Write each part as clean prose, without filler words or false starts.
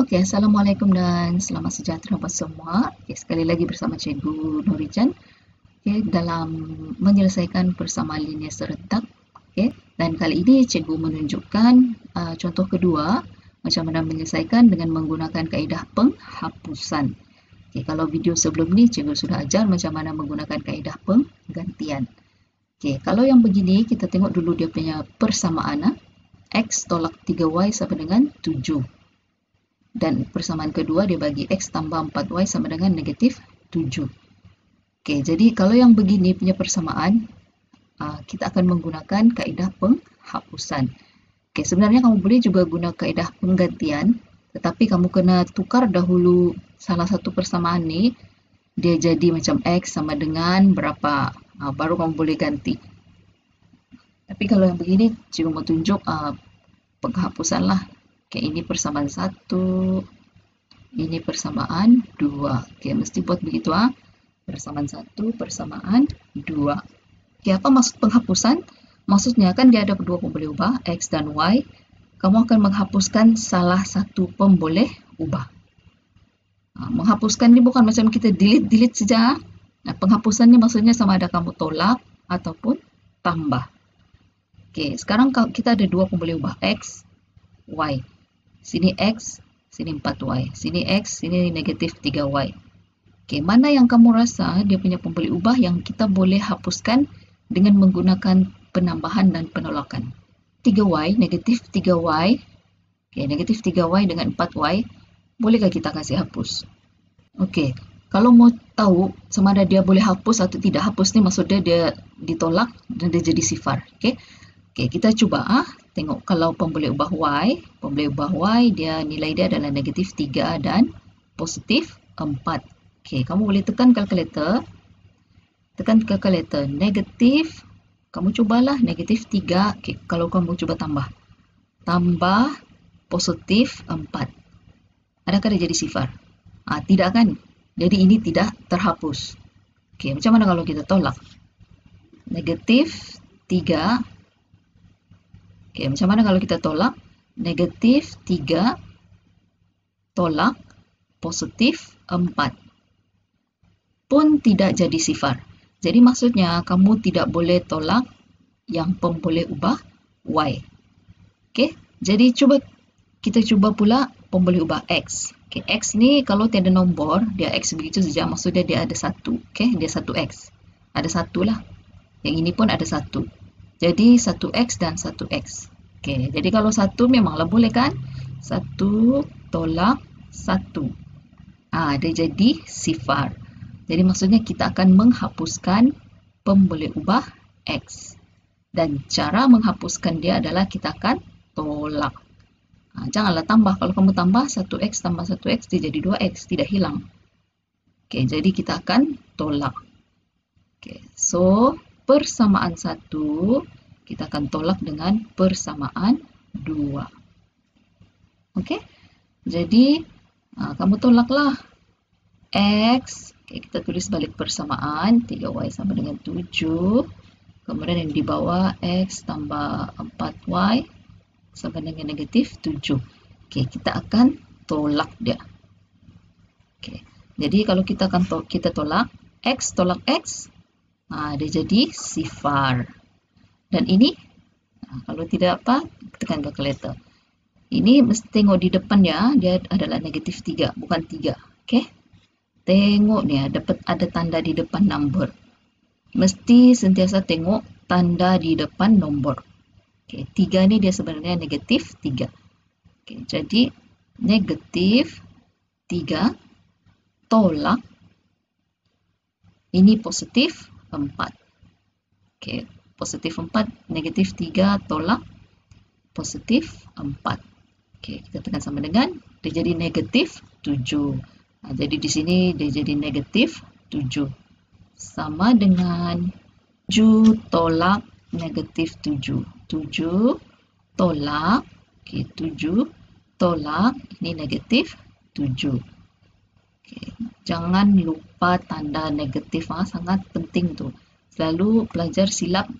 Okey, Assalamualaikum dan selamat sejahtera buat semua. Okey, sekali lagi bersama Cikgu Nurijan, okey, dalam menyelesaikan persamaan linear serentak. Okey, dan kali ini Cikgu menunjukkan contoh kedua macam mana menyelesaikan dengan menggunakan kaedah penghapusan. Okey, kalau video sebelum ni Cikgu sudah ajar macam mana menggunakan kaedah penggantian. Okey, kalau yang begini kita tengok dulu dia punya persamaan. X tolak 3Y sama dengan 7. Dan persamaan kedua dia bagi X tambah 4Y sama dengan negatif 7. Okey, jadi kalau yang begini punya persamaan, kita akan menggunakan kaedah penghapusan. Okey, sebenarnya kamu boleh juga guna kaedah penggantian, tetapi kamu kena tukar dahulu salah satu persamaan ni, dia jadi macam X sama dengan berapa, baru kamu boleh ganti. Tapi kalau yang begini, cikgu mau tunjuk penghapusan lah. Okey, ini persamaan 1, ini persamaan 2. Okey, mesti buat begitu Persamaan 1, persamaan 2. Okey, apa maksud penghapusan? Maksudnya kan dia ada dua pemboleh ubah, X dan Y. Kamu akan menghapuskan salah satu pemboleh ubah. Menghapuskan ni bukan macam kita delete saja. Penghapusan ni maksudnya sama ada kamu tolak ataupun tambah. Okey, sekarang kita ada dua pemboleh ubah, X, Y. Sini X, sini 4Y. Sini X, sini negatif 3Y. Okey, mana yang kamu rasa dia punya pemboleh ubah yang kita boleh hapuskan dengan menggunakan penambahan dan penolakan? 3Y, negatif 3Y. Okey, negatif 3Y dengan 4Y. Bolehkah kita kasih hapus? Okey, kalau mau tahu sama ada dia boleh hapus atau tidak hapus ni maksudnya dia ditolak dan dia jadi sifar. Okey. Okey, kita cuba tengok kalau pemboleh ubah Y dia nilai dia adalah negatif 3 dan positif 4. Okey, kamu boleh tekan kalkulator. Negatif, kamu cubalah negatif 3. Okey, kalau kamu cuba tambah positif 4. Adakah dia jadi sifar? Tidak kan? Jadi ini tidak terhapus. Okey, macam mana kalau kita tolak? Negatif 3. Okey, macam mana kalau kita tolak? Negatif 3 tolak positif 4. Pun tidak jadi sifar. Jadi maksudnya kamu tidak boleh tolak yang pemboleh ubah Y. Okey, jadi kita cuba pula pemboleh ubah X. Okey, X ni kalau tiada nombor, dia X begitu saja, maksudnya dia ada satu. Okey, dia satu X. Ada satu lah. Yang ini pun ada satu. Jadi 1X dan 1X. Okey, jadi kalau 1 memanglah boleh kan? 1 tolak 1. Dia jadi sifar. Jadi maksudnya kita akan menghapuskan pemboleh ubah X. Dan cara menghapuskan dia adalah kita akan tolak. Janganlah tambah. Kalau kamu tambah 1X tambah 1X, dia jadi 2X. Tidak hilang. Okey, jadi kita akan tolak. Okey, so persamaan 1 kita akan tolak dengan persamaan 2. Okey, jadi kamu tolaklah X. Okay, kita tulis balik persamaan 3Y sama dengan 7. Kemudian yang di bawah X tambah 4Y sama dengan negatif 7. Okey, kita akan tolak dia. Okey, jadi kalau kita tolak X tolak X, dia jadi sifar. Dan ini, kalau tidak tekan kalkulator. Ini mesti tengok di depannya, dia adalah negatif 3, bukan 3. Okey. Tengok ni, ada tanda di depan nombor. Mesti sentiasa tengok tanda di depan nombor. Okey, 3 ni dia sebenarnya negatif 3. Okey, jadi negatif 3 tolak ini positif 4. Okey, positif 4, negatif 3 tolak positif 4. Okey, kita tekan sama dengan, dia jadi negatif 7. Jadi di sini dia jadi negatif 7. Sama dengan 7 tolak negatif 7. 7 tolak, okey, 7 tolak, ini negatif 7. Okey, jangan lupa tanda negatif, sangat penting tu. Selalu pelajar silap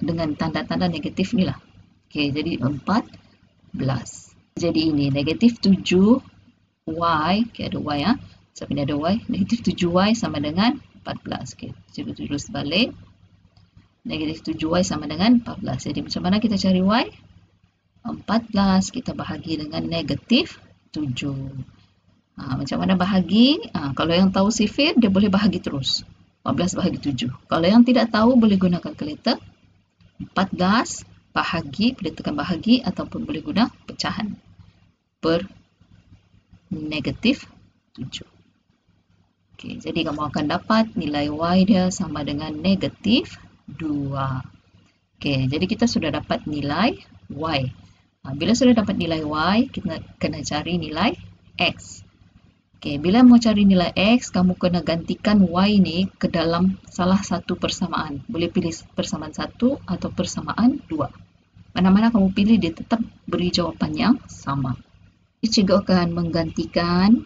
dengan tanda-tanda negatif ni lah. Okey, jadi 14. Jadi ini negatif 7 Y, okay, ada Y ya. Sampai ni ada Y. Negatif 7Y sama dengan 14. Okay, cikgu tulis balik. Negatif 7Y sama dengan 14. Jadi macam mana kita cari Y? 14 kita bahagi dengan negatif 7. Macam mana bahagi? Kalau yang tahu sifir, dia boleh bahagi terus. 14 bahagi 7. Kalau yang tidak tahu, boleh guna kalkulator. 14 bahagi, boleh tekan bahagi ataupun boleh guna pecahan per negatif 7. Okay, jadi kamu akan dapat nilai Y dia sama dengan negatif 2. Okay, jadi kita sudah dapat nilai Y. Bila sudah dapat nilai Y, kita kena cari nilai X. Okay, bila mau cari nilai X, kamu kena gantikan Y ni ke dalam salah satu persamaan. Boleh pilih persamaan 1 atau persamaan 2. Mana-mana kamu pilih, dia tetap beri jawapan yang sama. Cikgu akan menggantikan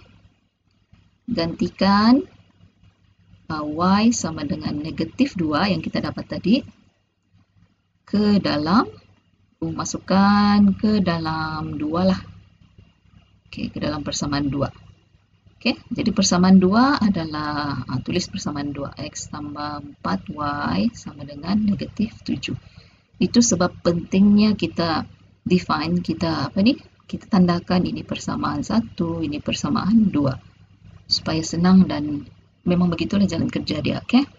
Y sama dengan negatif 2 yang kita dapat tadi ke dalam, masukkan ke dalam 2 lah. Okay, ke dalam persamaan 2. Okay, jadi persamaan 2 adalah, tulis persamaan 2, X tambah 4Y sama dengan negatif 7. Itu sebab pentingnya kita define, kita tandakan ini persamaan 1, ini persamaan 2. Supaya senang dan memang begitulah jalan kerja dia, okay?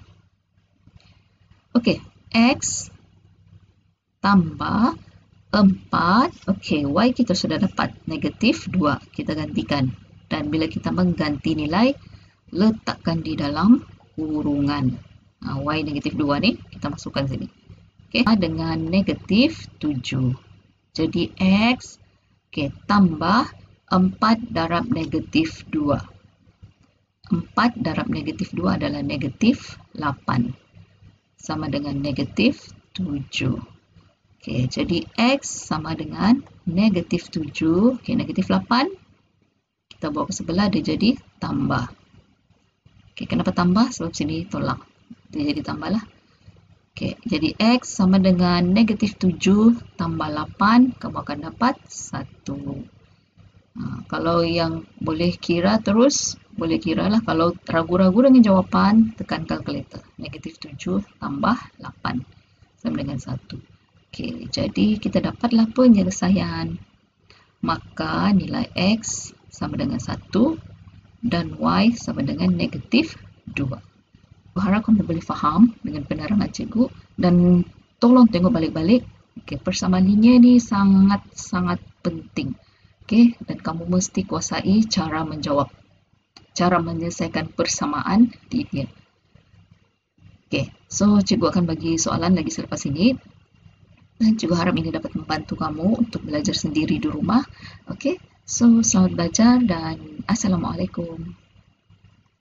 Okay, X tambah 4, okay, Y kita sudah dapat negatif 2, kita gantikan. Dan bila kita mengganti nilai, letakkan di dalam kurungan. Y negatif 2 ni, kita masukkan sini. Okay, dengan negatif 7. Jadi X, okay, tambah 4 darab negatif 2. 4 darab negatif 2 adalah negatif 8. Sama dengan negatif 7. Okay, jadi X sama dengan negatif 7. Okay, negatif 8. Kita bawa ke sebelah, dia jadi tambah. Okay, kenapa tambah? Sebab sini tolak. Dia jadi tambah lah. Okay, jadi X sama dengan negatif 7 tambah 8. Kamu akan dapat 1. Kalau yang boleh kira terus, boleh kira lah. Kalau ragu-ragu dengan jawapan, tekan kalkulator. Negatif 7 tambah 8. Sama dengan 1. Okay, jadi kita dapatlah penyelesaian. Maka nilai X sama dengan 1 dan Y sama dengan negatif 2. Harap kamu boleh faham dengan penerangan cikgu dan tolong tengok balik-balik. Okay, persamaan linear ni sangat-sangat penting. Okay, dan kamu mesti kuasai cara menjawab, cara menyelesaikan persamaan linear. Okay, so cikgu akan bagi soalan lagi selepas ini. Dan cikgu harap ini dapat membantu kamu untuk belajar sendiri di rumah. Okay. So, selamat belajar dan Assalamualaikum.